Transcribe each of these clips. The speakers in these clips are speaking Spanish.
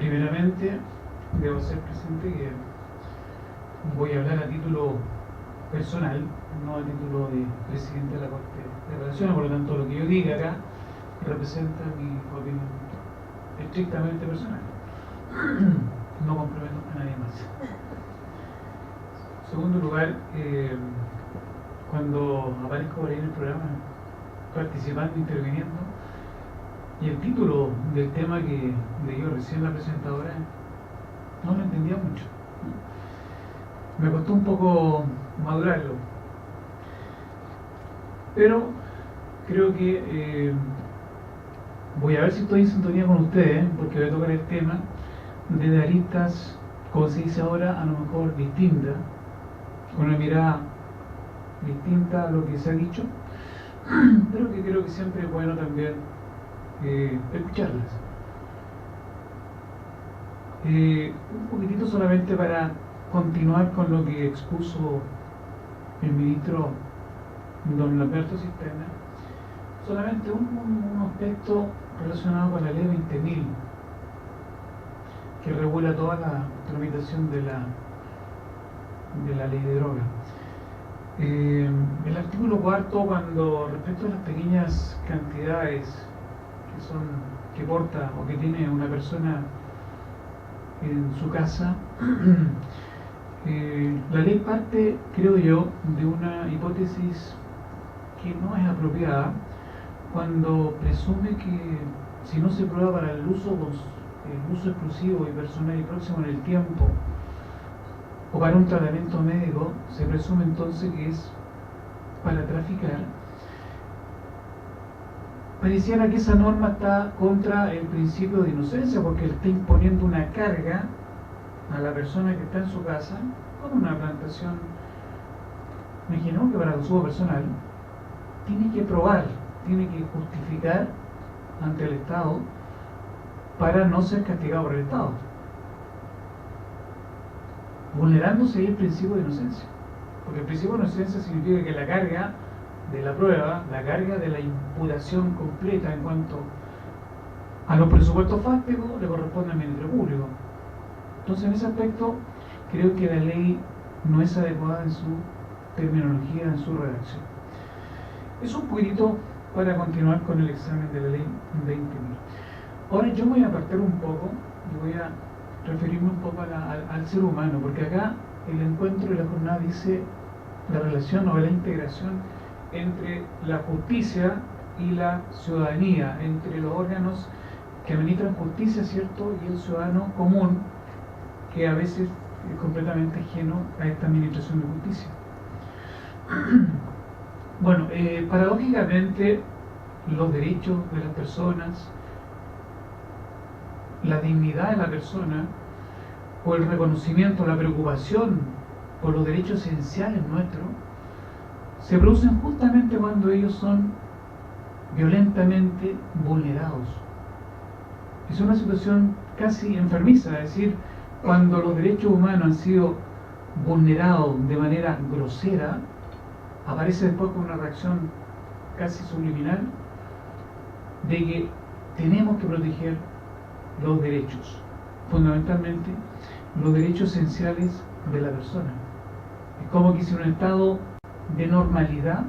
Primeramente, debo hacer presente que voy a hablar a título personal, no a título de presidente de la Corte de Apelaciones, por lo tanto lo que yo diga acá representa mi opinión estrictamente personal. No comprometo a nadie más. En segundo lugar, cuando aparezco por ahí en el programa, participando, interviniendo, y el título del tema que leyó recién la presentadora, no lo entendía mucho. Me costó un poco madurarlo. Pero creo que voy a ver si estoy en sintonía con ustedes, porque voy a tocar el tema desde aristas, como se dice ahora, a lo mejor distinta, con una mirada distinta a lo que se ha dicho, pero que creo que siempre es bueno también escucharlas. Un poquitito solamente para continuar con lo que expuso el ministro don Lamberto Cisterna, solamente un aspecto relacionado con la ley 20.000, que regula toda la tramitación de la ley de droga. El artículo 4, cuando respecto a las pequeñas cantidades que porta o que tiene una persona en su casa, la ley parte, creo yo, de una hipótesis que no es apropiada cuando presume que si no se prueba para el uso exclusivo y personal y próximo en el tiempo o para un tratamiento médico, se presume entonces que es para traficar. Pareciera que esa norma está contra el principio de inocencia, porque está imponiendo una carga a la persona que está en su casa con una plantación. Imaginemos que para consumo personal tiene que probar, tiene que justificar ante el Estado para no ser castigado por el Estado, vulnerándose ahí el principio de inocencia, porque el principio de inocencia significa que la carga de la prueba, la carga de la imputación completa en cuanto a los presupuestos fácticos le corresponde al Ministerio Público. Entonces, en ese aspecto creo que la ley no es adecuada en su terminología, en su redacción. Es un poquitito para continuar con el examen de la ley 20.000. Ahora yo me voy a apartar un poco y voy a referirme un poco al ser humano, porque acá el encuentro de la jornada dice la relación o la integración entre la justicia y la ciudadanía, entre los órganos que administran justicia, ¿cierto?, y el ciudadano común, que a veces es completamente ajeno a esta administración de justicia. Bueno, paradójicamente los derechos de las personas, la dignidad de la persona, o el reconocimiento, la preocupación por los derechos esenciales nuestros, se producen justamente cuando ellos son violentamente vulnerados. Es una situación casi enfermiza, es decir, cuando los derechos humanos han sido vulnerados de manera grosera, aparece después con una reacción casi subliminal de que tenemos que proteger los derechos, fundamentalmente los derechos esenciales de la persona. Es como que si en un estado de normalidad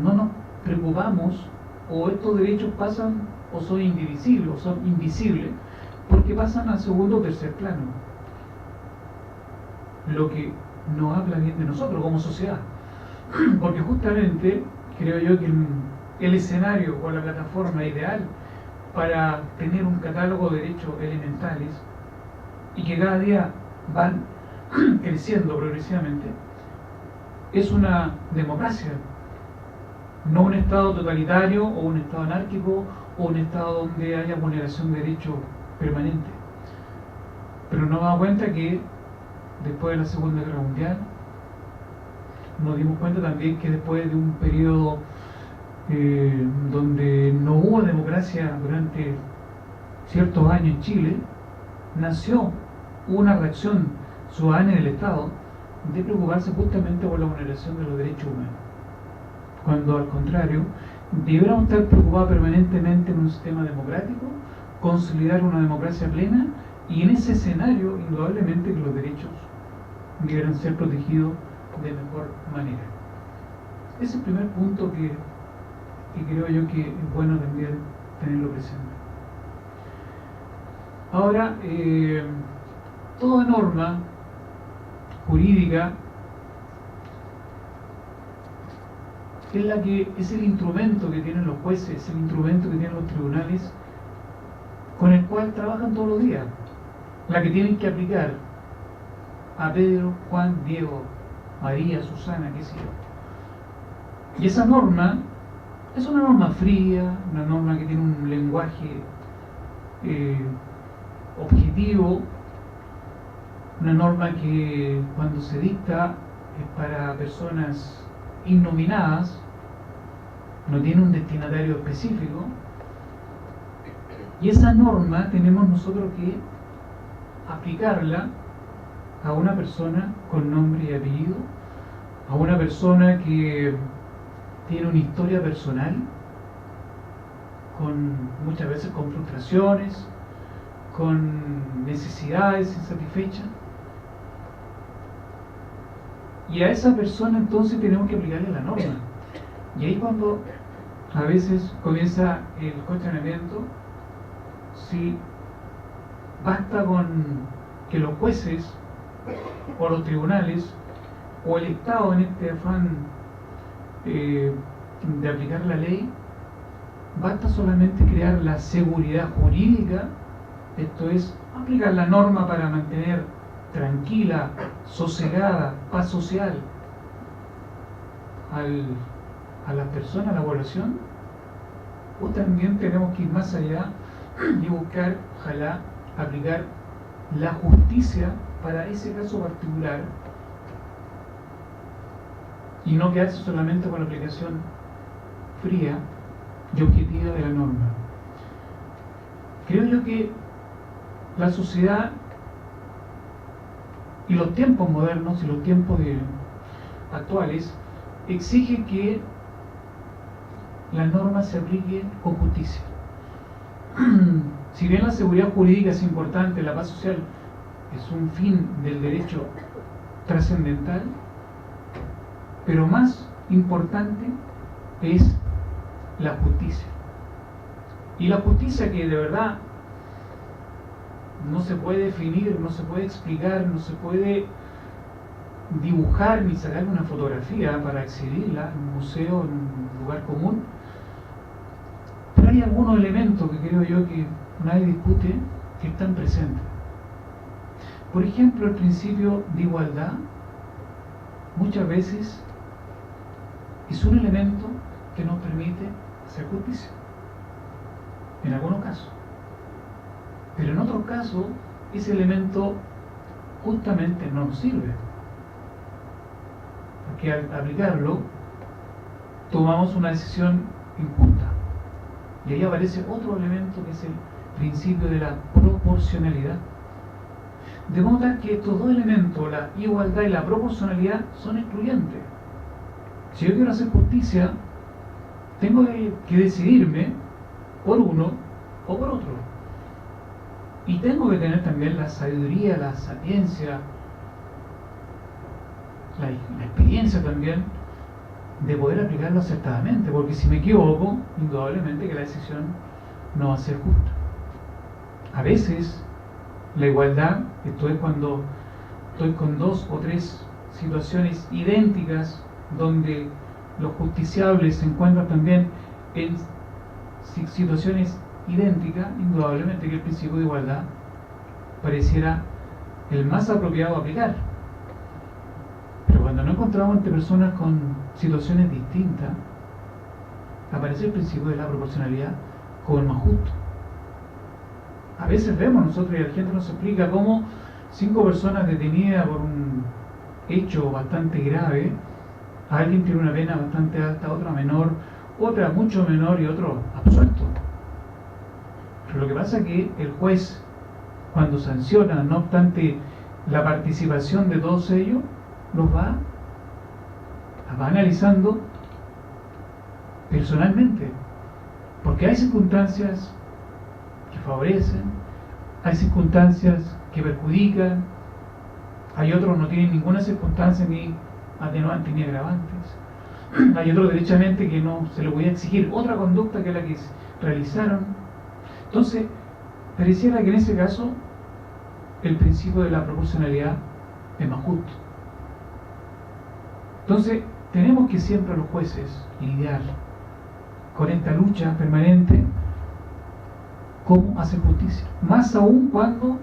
no nos preocupamos, o estos derechos pasan o son indivisibles o son invisibles, porque pasan al segundo o tercer plano, lo que no habla bien de nosotros como sociedad. Porque justamente creo yo que el escenario o la plataforma ideal para tener un catálogo de derechos elementales y que cada día van creciendo progresivamente es una democracia, no un estado totalitario o un estado anárquico o un estado donde haya vulneración de derechos permanente. Pero nos damos cuenta que después de la Segunda Guerra Mundial nos dimos cuenta también que después de un periodo donde no hubo democracia durante ciertos años en Chile, nació una reacción ciudadana en el Estado de preocuparse justamente por la vulneración de los derechos humanos, cuando al contrario debiéramos estar preocupados permanentemente en un sistema democrático, consolidar una democracia plena Y en ese escenario, indudablemente que los derechos deberán ser protegidos de mejor manera. Ese es el primer punto que creo yo que es bueno también tenerlo presente. Ahora, toda norma jurídica es el instrumento que tienen los jueces, es el instrumento que tienen los tribunales, con el cual trabajan todos los días, la que tienen que aplicar a Pedro, Juan, Diego, María, Susana, qué sé yo. Y esa norma es una norma fría, una norma que tiene un lenguaje objetivo, una norma que cuando se dicta es para personas innominadas, no tiene un destinatario específico, y esa norma tenemos nosotros que aplicarla a una persona con nombre y apellido, a una persona que tiene una historia personal, muchas veces con frustraciones, con necesidades insatisfechas, y a esa persona entonces tenemos que aplicarle la norma. Y ahí cuando a veces comienza el cuestionamiento si basta con que los jueces o los tribunales o el Estado, en este afán de aplicar la ley, basta solamente crear la seguridad jurídica, esto es, aplicar la norma para mantener tranquila, sosegada, paz social a las personas, a la población, o también tenemos que ir más allá y buscar, ojalá, aplicar la justicia para ese caso particular y no quedarse solamente con la aplicación fría y objetiva de la norma. Creo yo que la sociedad y los tiempos modernos y los tiempos actuales exigen que la norma se aplique con justicia. Si bien la seguridad jurídica es importante, la paz social es un fin del derecho trascendental, pero más importante es la justicia. Y la justicia que de verdad no se puede definir, no se puede explicar, no se puede dibujar ni sacar una fotografía para exhibirla en un museo, en un lugar común. Pero hay algunos elementos que creo yo que nadie discute que están presentes. Por ejemplo, el principio de igualdad muchas veces es un elemento que nos permite hacer justicia, en algunos casos. Pero en otros casos, ese elemento justamente no nos sirve. Porque al aplicarlo, tomamos una decisión injusta. Y ahí aparece otro elemento que es el principio de la proporcionalidad. De modo tal que estos dos elementos, la igualdad y la proporcionalidad, son excluyentes. Si yo quiero hacer justicia, tengo que decidirme por uno o por otro. Y tengo que tener también la sabiduría, la sapiencia, la experiencia también de poder aplicarlo acertadamente, porque si me equivoco, indudablemente que la decisión no va a ser justa. A veces, la igualdad, esto es cuando estoy con dos o tres situaciones idénticas, donde los justiciables se encuentran también en situaciones idénticas, indudablemente que el principio de igualdad pareciera el más apropiado a aplicar. Pero cuando no encontramos entre personas con situaciones distintas, aparece el principio de la proporcionalidad como el más justo. A veces vemos nosotros y la gente nos explica cómo 5 personas detenidas por un hecho bastante grave, alguien tiene una pena bastante alta, otra menor, otra mucho menor y otro absuelto. Pero lo que pasa es que el juez, cuando sanciona, no obstante la participación de todos ellos, los va analizando personalmente, porque hay circunstancias que favorecen, hay circunstancias que perjudican, hay otros que no tienen ninguna circunstancia ni atenuantes ni agravantes, hay otros derechamente que no se les voy a exigir otra conducta que la que realizaron. Entonces, pareciera que en ese caso el principio de la proporcionalidad es más justo. Entonces, tenemos que siempre los jueces lidiar con esta lucha permanente, cómo hacer justicia. Más aún cuando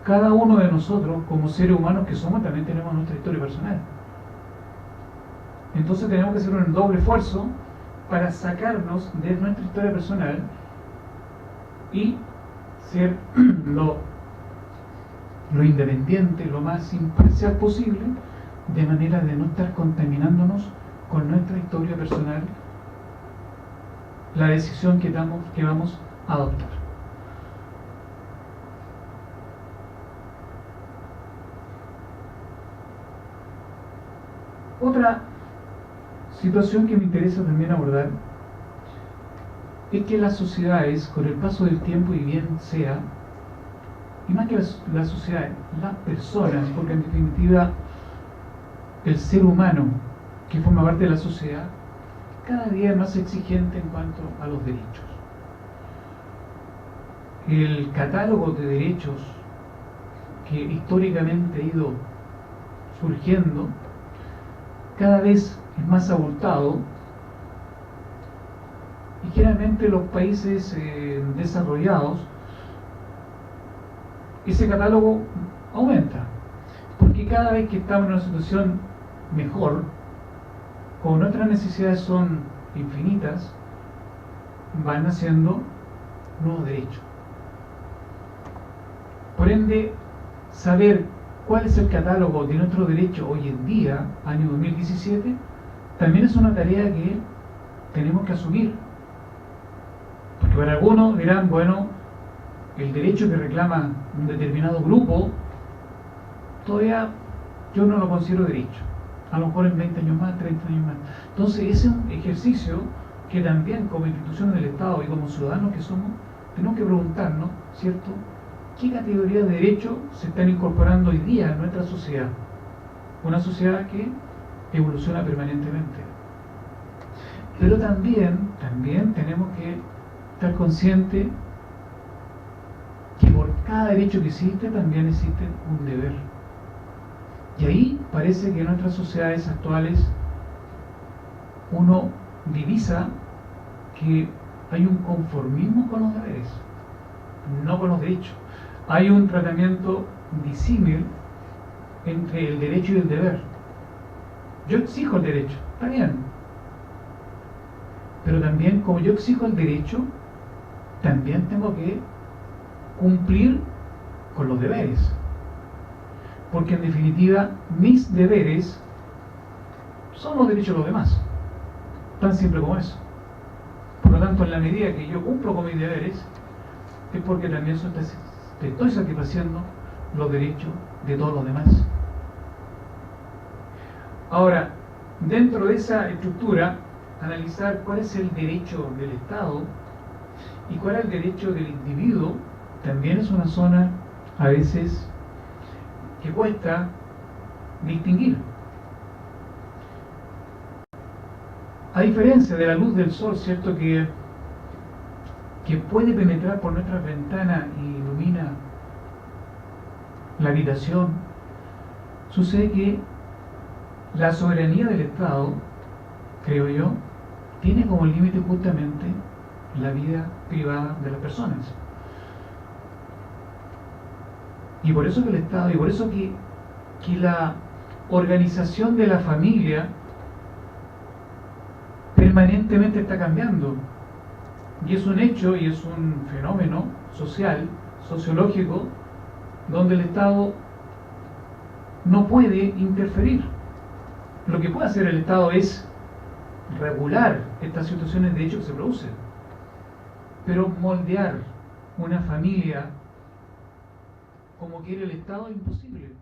cada uno de nosotros, como seres humanos que somos, también tenemos nuestra historia personal. Entonces tenemos que hacer un doble esfuerzo para sacarnos de nuestra historia personal y ser lo independiente, lo más imparcial posible, de manera de no estar contaminándonos con nuestra historia personal, la decisión que vamos a adoptar. Otra situación que me interesa también abordar es que las sociedades, con el paso del tiempo, y bien sea, y más que las sociedades, las personas, porque en definitiva el ser humano que forma parte de la sociedad cada día es más exigente en cuanto a los derechos. El catálogo de derechos que históricamente ha ido surgiendo cada vez es más abultado, y generalmente los países desarrollados, ese catálogo aumenta, porque cada vez que estamos en una situación mejor, como nuestras necesidades son infinitas, van naciendo nuevos derechos. Por ende, saber cuál es el catálogo de nuestro derecho hoy en día, año 2017, también es una tarea que tenemos que asumir. Porque para algunos dirán, bueno, el derecho que reclama un determinado grupo, todavía yo no lo considero derecho. A lo mejor en 20 años más, 30 años más. Entonces, ese es un ejercicio que también como instituciones del Estado y como ciudadanos que somos, tenemos que preguntarnos, ¿cierto?, ¿qué categorías de derechos se están incorporando hoy día en nuestra sociedad? Una sociedad que evoluciona permanentemente. Pero también tenemos que estar conscientes que por cada derecho que existe, también existe un deber. Y ahí parece que en nuestras sociedades actuales uno divisa que hay un conformismo con los deberes, no con los derechos. Hay un tratamiento disímil entre el derecho y el deber. Yo exijo el derecho, está bien, pero también como yo exijo el derecho, también tengo que cumplir con los deberes, porque en definitiva mis deberes son los derechos de los demás, tan simple como eso. Por lo tanto, en la medida que yo cumplo con mis deberes, es porque también estoy satisfaciendo los derechos de todos los demás. Ahora, dentro de esa estructura, analizar cuál es el derecho del Estado y cuál es el derecho del individuo, también es una zona a veces que cuesta distinguir. A diferencia de la luz del sol, ¿cierto?, que puede penetrar por nuestras ventanas y ilumina la habitación, sucede que la soberanía del Estado, creo yo, tiene como límite justamente la vida privada de las personas. Y por eso que el Estado, y por eso que la organización de la familia permanentemente está cambiando. Y es un hecho y es un fenómeno social, sociológico, donde el Estado no puede interferir. Lo que puede hacer el Estado es regular estas situaciones de hecho que se producen, pero moldear una familia como quiere el Estado es imposible.